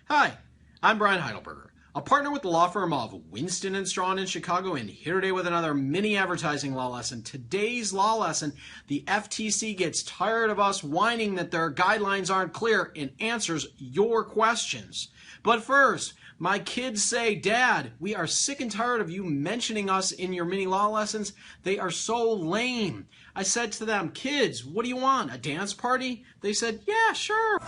Hi, I'm Brian Heidelberger, a partner with the law firm of Winston & Strawn in Chicago, and here today with another mini advertising law lesson. Today's law lesson, the FTC gets tired of us whining that their guidelines aren't clear and answers your questions. But first, my kids say, Dad, we are sick and tired of you mentioning us in your mini law lessons. They are so lame. I said to them, kids, what do you want, a dance party? They said, yeah, sure.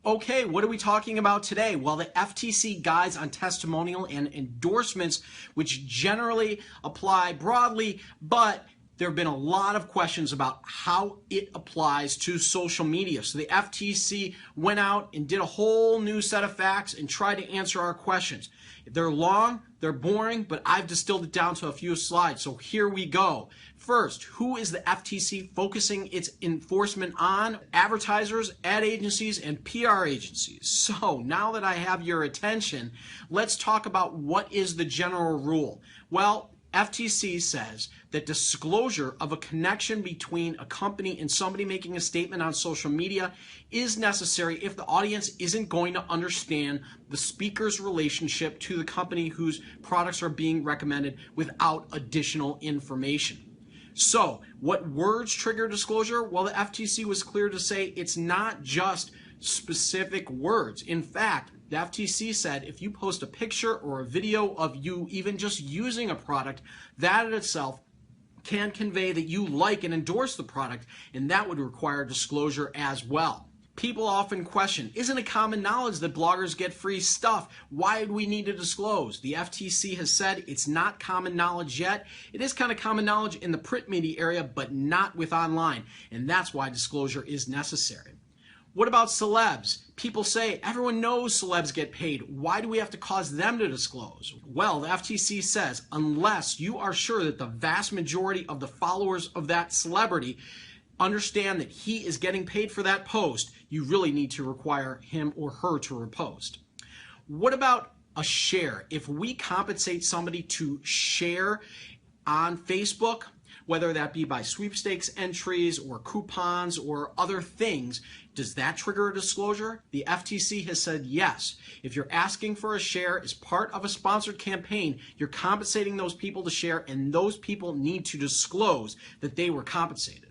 Okay, what are we talking about today? Well, the FTC guides on testimonial and endorsements, which generally apply broadly, but there have been a lot of questions about how it applies to social media. So the FTC went out and did a whole new set of facts and tried to answer our questions. They're long, they're boring, but I've distilled it down to a few slides. So here we go. First, who is the FTC focusing its enforcement on? Advertisers, ad agencies, and PR agencies. So now that I have your attention, let's talk about what is the general rule. Well, FTC says that disclosure of a connection between a company and somebody making a statement on social media is necessary if the audience isn't going to understand the speaker's relationship to the company whose products are being recommended without additional information. So, what words trigger disclosure? Well, the FTC was clear to say it's not just specific words. In fact, the FTC said if you post a picture or a video of you even just using a product, that in itself can convey that you like and endorse the product, and that would require disclosure as well. People often question, isn't it common knowledge that bloggers get free stuff? Why do we need to disclose? The FTC has said it's not common knowledge yet. It is kind of common knowledge in the print media area, but not with online, and that's why disclosure is necessary. What about celebs? People say everyone knows celebs get paid. Why do we have to cause them to disclose? Well, the FTC says unless you are sure that the vast majority of the followers of that celebrity understand that he is getting paid for that post, you really need to require him or her to repost. What about a share? If we compensate somebody to share on Facebook, whether that be by sweepstakes entries or coupons or other things, does that trigger a disclosure? The FTC has said yes. If you're asking for a share as part of a sponsored campaign, you're compensating those people to share, and those people need to disclose that they were compensated.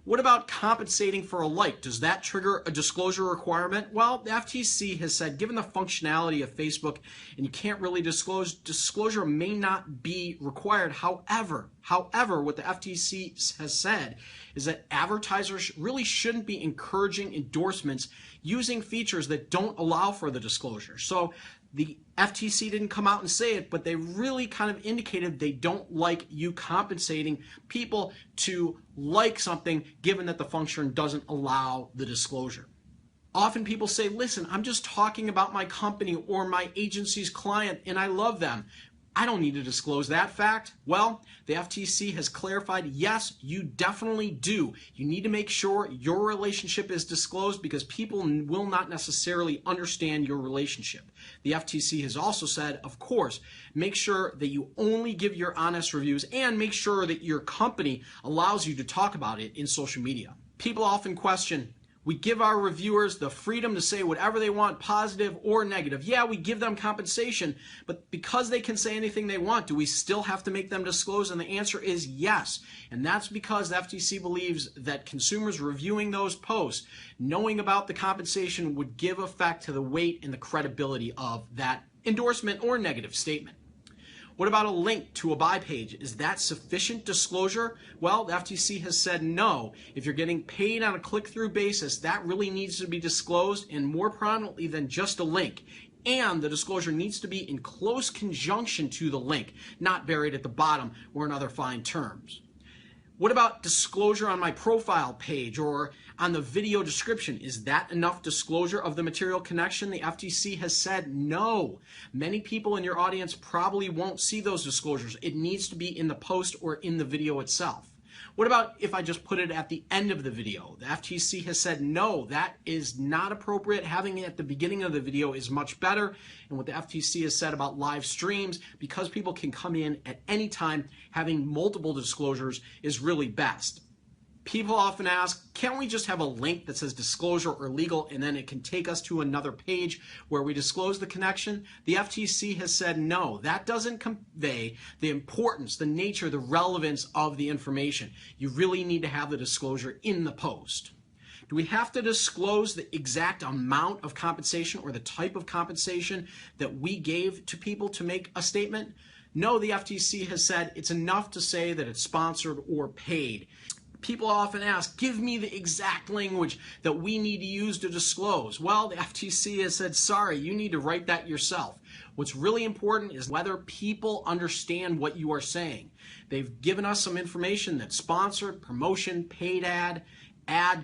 What about compensating for a like? Does that trigger a disclosure requirement? Well, the FTC has said given the functionality of Facebook and you can't really disclose, disclosure may not be required. However, what the FTC has said is that advertisers really shouldn't be encouraging endorsements using features that don't allow for the disclosure. So the FTC didn't come out and say it, but they really kind of indicated they don't like you compensating people to like something given that the function doesn't allow the disclosure. Often people say, listen, I'm just talking about my company or my agency's client and I love them. I don't need to disclose that fact. Well, the FTC has clarified, yes, you definitely do. You need to make sure your relationship is disclosed because people will not necessarily understand your relationship. The FTC has also said, of course, make sure that you only give your honest reviews and make sure that your company allows you to talk about it in social media. People often question, we give our reviewers the freedom to say whatever they want, positive or negative. Yeah, we give them compensation, but because they can say anything they want, do we still have to make them disclose? And the answer is yes. And that's because the FTC believes that consumers reviewing those posts, knowing about the compensation, would give effect to the weight and the credibility of that endorsement or negative statement. What about a link to a buy page? Is that sufficient disclosure? Well, the FTC has said no. If you're getting paid on a click-through basis, that really needs to be disclosed, and more prominently than just a link. And the disclosure needs to be in close conjunction to the link, not buried at the bottom or in other fine terms. What about disclosure on my profile page or on the video description? Is that enough disclosure of the material connection? The FTC has said no. Many people in your audience probably won't see those disclosures. It needs to be in the post or in the video itself. What about if I just put it at the end of the video? The FTC has said no, that is not appropriate. Having it at the beginning of the video is much better. And what the FTC has said about live streams, because people can come in at any time, having multiple disclosures is really best. People often ask, can't we just have a link that says disclosure or legal and then it can take us to another page where we disclose the connection? The FTC has said no, that doesn't convey the importance, the nature, the relevance of the information. You really need to have the disclosure in the post. Do we have to disclose the exact amount of compensation or the type of compensation that we gave to people to make a statement? No, the FTC has said it's enough to say that it's sponsored or paid. People often ask, give me the exact language that we need to use to disclose. Well, the FTC has said, sorry, you need to write that yourself. What's really important is whether people understand what you are saying. They've given us some information that sponsored, promotion, paid ad,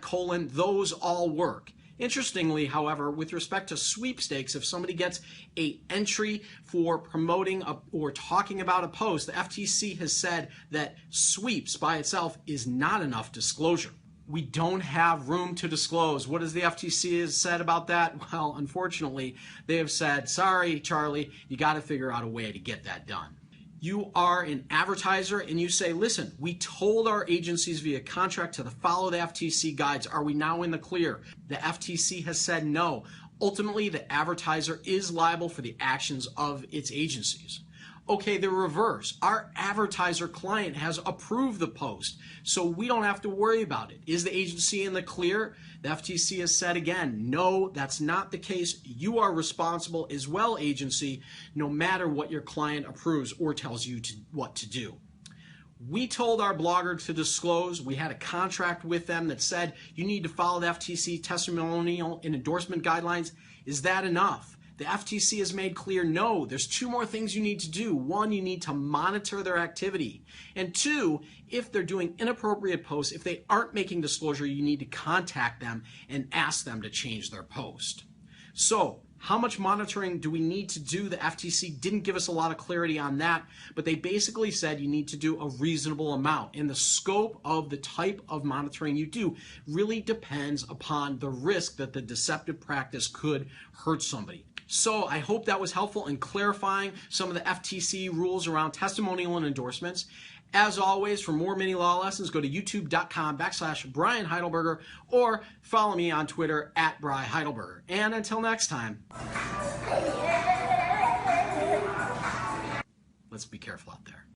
colon, those all work. Interestingly, however, with respect to sweepstakes, if somebody gets an entry for promoting or talking about a post, the FTC has said that sweeps by itself is not enough disclosure. We don't have room to disclose. What has the FTC has said about that? Well, unfortunately, they have said, sorry, Charlie, you got to figure out a way to get that done. You are an advertiser and you say, listen, we told our agencies via contract to follow the FTC guides. Are we now in the clear? The FTC has said no. Ultimately, the advertiser is liable for the actions of its agencies. Okay, the reverse. Our advertiser client has approved the post, so we don't have to worry about it. Is the agency in the clear? The FTC has said again, no, that's not the case. You are responsible as well, agency, no matter what your client approves or tells you what to do. We told our blogger to disclose. We had a contract with them that said you need to follow the FTC testimonial and endorsement guidelines. Is that enough? The FTC has made clear, no, there's two more things you need to do. One, you need to monitor their activity. And two, if they're doing inappropriate posts, if they aren't making disclosure, you need to contact them and ask them to change their post. So, how much monitoring do we need to do? The FTC didn't give us a lot of clarity on that, but they basically said you need to do a reasonable amount. And the scope of the type of monitoring you do really depends upon the risk that the deceptive practice could hurt somebody. So I hope that was helpful in clarifying some of the FTC rules around testimonial and endorsements. As always, for more mini law lessons, go to youtube.com/Brian Heidelberger or follow me on Twitter @Brian Heidelberger. And until next time, let's be careful out there.